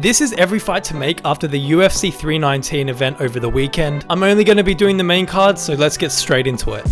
This is every fight to make after the UFC 319 event over the weekend. I'm only going to be doing the main card, so let's get straight into it.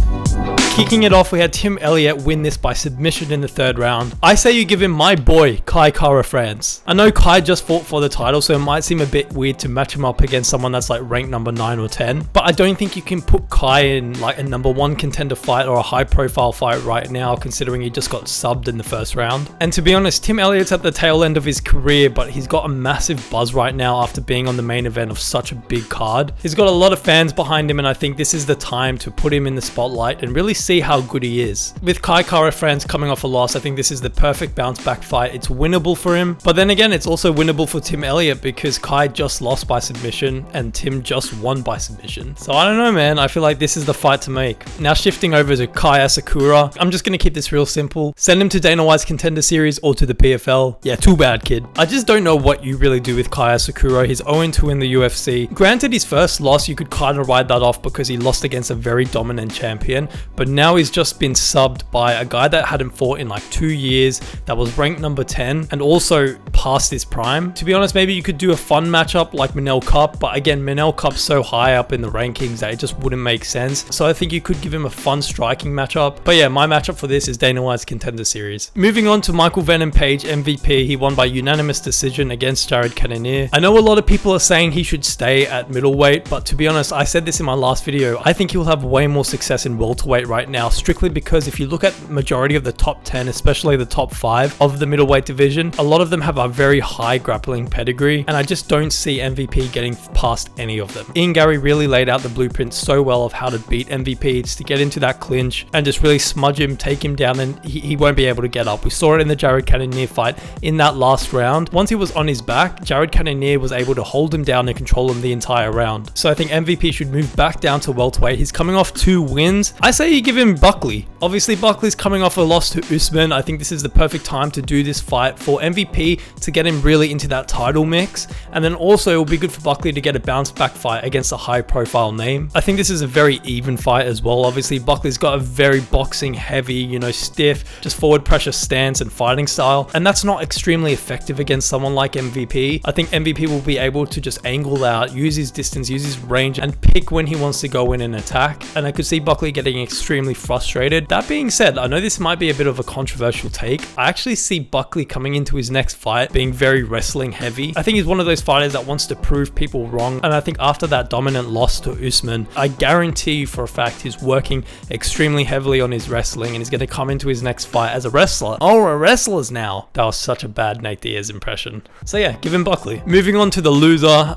Kicking it off, we had Tim Elliott win this by submission in the third round. I say you give him my boy, Kai Kara-France. I know Kai just fought for the title, so it might seem a bit weird to match him up against someone that's like ranked number 9 or 10, but I don't think you can put Kai in like a number 1 contender fight or a high profile fight right now, considering he just got subbed in the first round. And to be honest, Tim Elliott's at the tail end of his career, but he's got a massive buzz right now after being on the main event of such a big card. He's got a lot of fans behind him, and I think this is the time to put him in the spotlight and really see how good he is. With Kai Kara-France coming off a loss, I think this is the perfect bounce back fight. It's winnable for him, but then again, it's also winnable for Tim Elliott because Kai just lost by submission and Tim just won by submission. So I don't know, man. I feel like this is the fight to make. Now shifting over to Kai Asakura, I'm just going to keep this real simple. Send him to Dana White's Contender Series or to the PFL. Yeah, too bad, kid. I just don't know what you really do with Kai Asakura. He's 0-2 in the UFC. Granted, his first loss, you could kind of ride that off because he lost against a very dominant champion, but now he's just been subbed by a guy that hadn't fought in like 2 years, that was ranked number 10 and also past his prime. To be honest, maybe you could do a fun matchup like Manel Cup, but again, Manel Cup's so high up in the rankings that it just wouldn't make sense. So I think you could give him a fun striking matchup. But yeah, my matchup for this is Dana White's Contender Series. Moving on to Michael Venom Page, MVP. He won by unanimous decision against Cannonier. I know a lot of people are saying he should stay at middleweight, but to be honest, I said this in my last video, I think he'll have way more success in welterweight right now, strictly because if you look at majority of the top 10, especially the top 5 of the middleweight division, a lot of them have a very high grappling pedigree, and I just don't see MVP getting past any of them. Ian Garry really laid out the blueprint so well of how to beat MVP. It's to get into that clinch and just really smudge him, take him down, and he won't be able to get up. We saw it in the Cannonier fight in that last round. Once he was on his back, Cannonier was able to hold him down and control him the entire round. So I think MVP should move back down to welterweight. He's coming off 2 wins. I say you give him Buckley. Obviously, Buckley's coming off a loss to Usman. I think this is the perfect time to do this fight for MVP to get him really into that title mix. And then also, it will be good for Buckley to get a bounce back fight against a high profile name. I think this is a very even fight as well. Obviously, Buckley's got a very boxing heavy, you know, stiff, just forward pressure stance and fighting style. And that's not extremely effective against someone like MVP. I think MVP will be able to just angle out, use his distance, use his range, and pick when he wants to go in and attack. And I could see Buckley getting extremely frustrated. That being said, I know this might be a bit of a controversial take. I actually see Buckley coming into his next fight being very wrestling heavy. I think he's one of those fighters that wants to prove people wrong. And I think after that dominant loss to Usman, I guarantee you for a fact he's working extremely heavily on his wrestling and he's going to come into his next fight as a wrestler. Oh, we're wrestlers now. That was such a bad Nate Diaz impression. So yeah, give him Buckley. Moving on to the loser,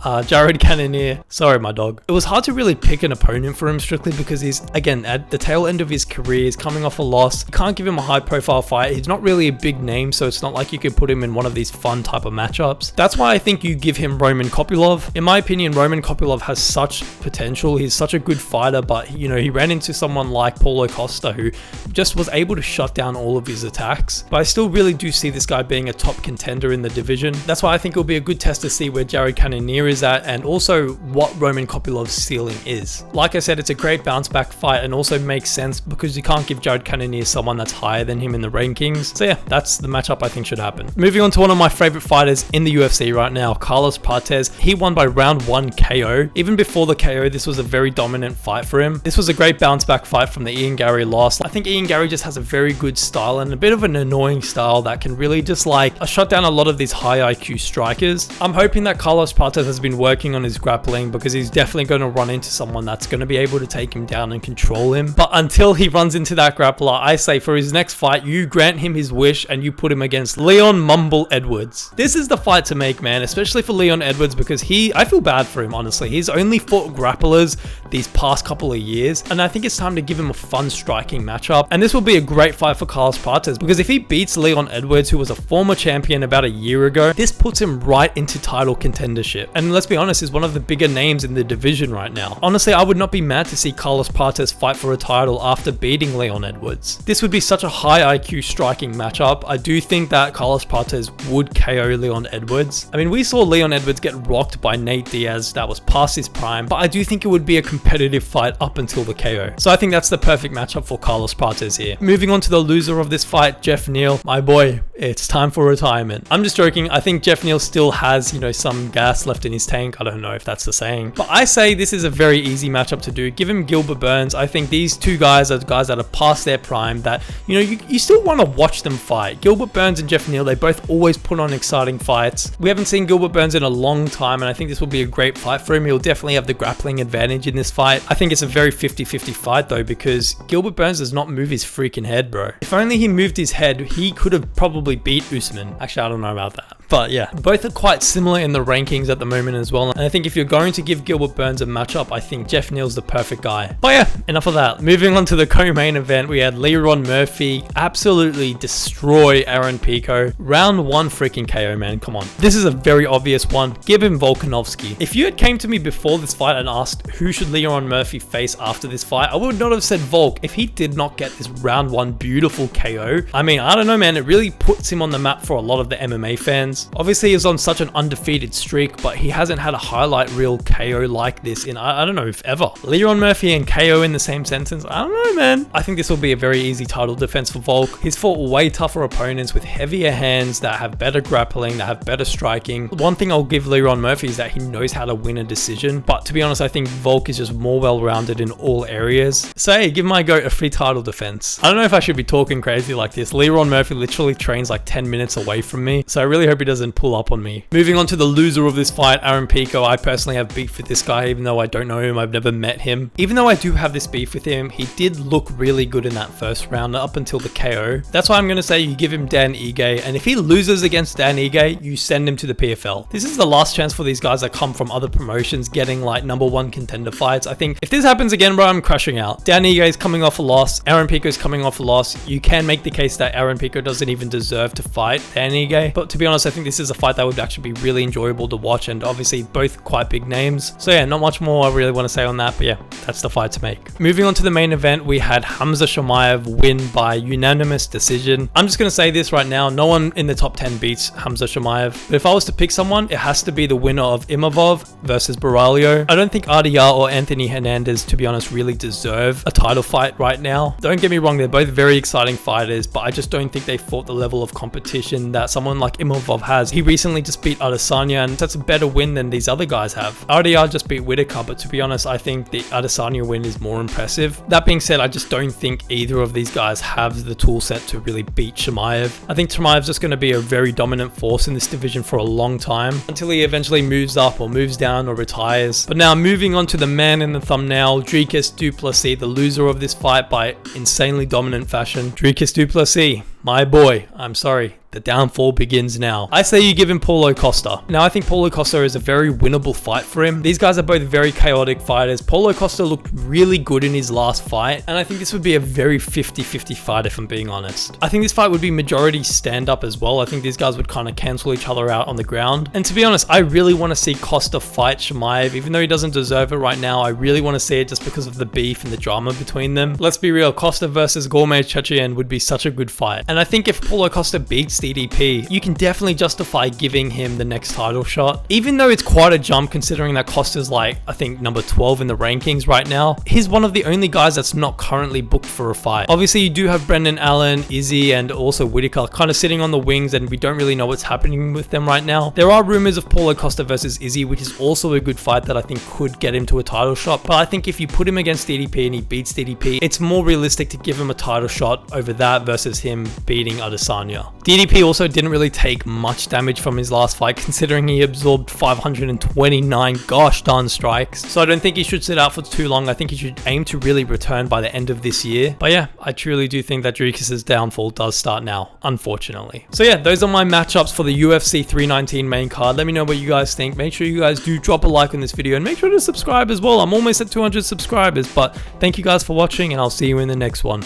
Cannonier. Sorry, my dog. It was hard to really pick an opponent for him strictly because he's, again, at the tail end of his career. He's coming off a loss. You can't give him a high profile fight. He's not really a big name, so it's not like you could put him in one of these fun type of matchups. That's why I think you give him Roman Kopylov. In my opinion, Roman Kopylov has such potential. He's such a good fighter, but you know, he ran into someone like Paulo Costa who just was able to shut down all of his attacks. But I still really do see this guy being a top contender in the division. That's why I think it'll be a good test to see where Cannonier is at and also what Roman Kopylov's ceiling is. Like I said, it's a great bounce back fight and also makes sense because you can't give Cannonier someone that's higher than him in the rankings. So yeah, that's the matchup I think should happen. Moving on to one of my favorite fighters in the UFC right now, Carlos Prates. He won by round 1 KO. Even before the KO, this was a very dominant fight for him. This was a great bounce back fight from the Ian Garry loss. I think Ian Garry just has a very good style and a bit of an annoying style that can really just like shut down a lot of these high IQ strikers. I'm hoping that Carlos Prates has been working on his grappling because he's definitely going to run into someone that's going to be able to take him down and control him. But until he runs into that grappler, I say for his next fight, you grant him his wish and you put him against Leon Mumble Edwards. This is the fight to make, man, especially for Leon Edwards because I feel bad for him, honestly. He's only fought grapplers these past couple of years, and I think it's time to give him a fun striking matchup. And this will be a great fight for Carlos Prates because if he beats Leon Edwards, who was a former champion about a year ago, this puts him right into title contendership. And let's be honest, he's one of the bigger names in the division right now. Honestly, I would not be mad to see Carlos Prates fight for a title Neal after beating Leon Edwards. This would be such a high IQ striking matchup. I do think that Carlos Prates would KO Leon Edwards. I mean, we saw Leon Edwards get rocked by Nate Diaz that was past his prime, but I do think it would be a competitive fight up until the KO. So I think that's the perfect matchup for Carlos Prates here. Moving on to the loser of this fight, Jeff Neal. My boy, it's time for retirement. I'm just joking. I think Jeff Neal still has, some gas left in his tank. I don't know if that's the saying, but I say this is a very easy matchup to do. Give him Gilbert Burns. I think these two guys are guys that are past their prime that, you still want to watch them fight. Gilbert Burns and Jeff Neal, they both always put on exciting fights. We haven't seen Gilbert Burns in a long time, and I think this will be a great fight for him. He'll definitely have the grappling advantage in this fight. I think it's a very 50-50 fight though, because Gilbert Burns does not move his freaking head, bro. If only he moved his head, he could have probably beat Usman. Actually, I don't know about that. But yeah, both are quite similar in the rankings at the moment as well. And I think if you're going to give Gilbert Burns a matchup, I think Jeff Neal's the perfect guy. But yeah, enough of that. Moving on to the co-main event, we had Lon Murphy absolutely destroy Aaron Pico. Round 1 freaking KO, man. Come on. This is a very obvious one. Give him Volkanovski. If you had came to me before this fight and asked who should Lon Murphy face after this fight, I would not have said Volk if he did not get this round 1 beautiful KO. I mean, I don't know, man. It really puts him on the map for a lot of the MMA fans. Obviously, he's on such an undefeated streak, but he hasn't had a highlight reel KO like this in, I don't know if ever. Lon Murphy and KO in the same sentence? I don't know, man. I think this will be a very easy title defense for Volk. He's fought way tougher opponents with heavier hands that have better grappling, that have better striking. One thing I'll give Lon Murphy is that he knows how to win a decision, but to be honest, I think Volk is just more well-rounded in all areas. So hey, give my goat a free title defense. I don't know if I should be talking crazy like this. Lon Murphy literally trains like 10 minutes away from me, so I really hope he doesn't pull up on me. Moving on to the loser of this fight, Aaron Pico. I personally have beef with this guy, even though I don't know him, I've never met him. Even though I do have this beef with him, he did look really good in that first round up until the KO. That's why I'm going to say you give him Dan Ige, and if he loses against Dan Ige, you send him to the PFL. This is the last chance for these guys that come from other promotions getting like #1 contender fights. I think if this happens again, bro, I'm crashing out. Dan Ige is coming off a loss. Aaron Pico is coming off a loss. You can make the case that Aaron Pico doesn't even deserve to fight Dan Ige, but to be honest, I think this is a fight that would actually be really enjoyable to watch, and obviously both quite big names. So yeah, not much more I really want to say on that, but yeah, that's the fight to make. Moving on to the main event, we had Khamzat Chimaev win by unanimous decision. I'm just going to say this right now, no one in the top 10 beats Khamzat Chimaev, but if I was to pick someone, it has to be the winner of Imavov versus Baralio. I don't think RDR or Anthony Hernandez, to be honest, really deserve a title fight right now. Don't get me wrong, they're both very exciting fighters, but I just don't think they fought the level of competition that someone like Imavov has. He recently just beat Adesanya, and that's a better win than these other guys have. RDR just beat Whitaker, but to be honest, I think the Adesanya win is more impressive. That being said, I just don't think either of these guys have the tool set to really beat Chimaev. I think Chimaev's just going to be a very dominant force in this division for a long time, until he eventually moves up or moves down or retires. But now moving on to the man in the thumbnail, Dricus Du Plessis, the loser of this fight by insanely dominant fashion. Dricus Du Plessis, my boy, I'm sorry. The downfall begins now. I say you give him Paulo Costa. Now, I think Paulo Costa is a very winnable fight for him. These guys are both very chaotic fighters. Paulo Costa looked really good in his last fight, and I think this would be a very 50-50 fight if I'm being honest. I think this fight would be majority stand-up as well. I think these guys would kind of cancel each other out on the ground. And to be honest, I really want to see Costa fight Chimaev. Even though he doesn't deserve it right now, I really want to see it just because of the beef and the drama between them. Let's be real, Costa versus Gourmet Chechien would be such a good fight. And I think if Paulo Costa beats DDP, you can definitely justify giving him the next title shot. Even though it's quite a jump considering that Costa's like, I think number 12 in the rankings right now, he's one of the only guys that's not currently booked for a fight. Obviously, you do have Brendan Allen, Izzy, and also Whitaker kind of sitting on the wings, and we don't really know what's happening with them right now. There are rumors of Paulo Costa versus Izzy, which is also a good fight that I think could get him to a title shot, but I think if you put him against DDP and he beats DDP, it's more realistic to give him a title shot over that versus him beating Adesanya. DDP also didn't really take much damage from his last fight considering he absorbed 529 gosh darn strikes, so I don't think he should sit out for too long. I think he should aim to really return by the end of this year. But yeah, I truly do think that Dricus' downfall does start now, unfortunately. So yeah, those are my matchups for the UFC 319 main card. Let me know what you guys think. Make sure you guys do drop a like on this video and make sure to subscribe as well. I'm almost at 200 subscribers, but thank you guys for watching and I'll see you in the next one.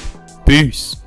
Peace.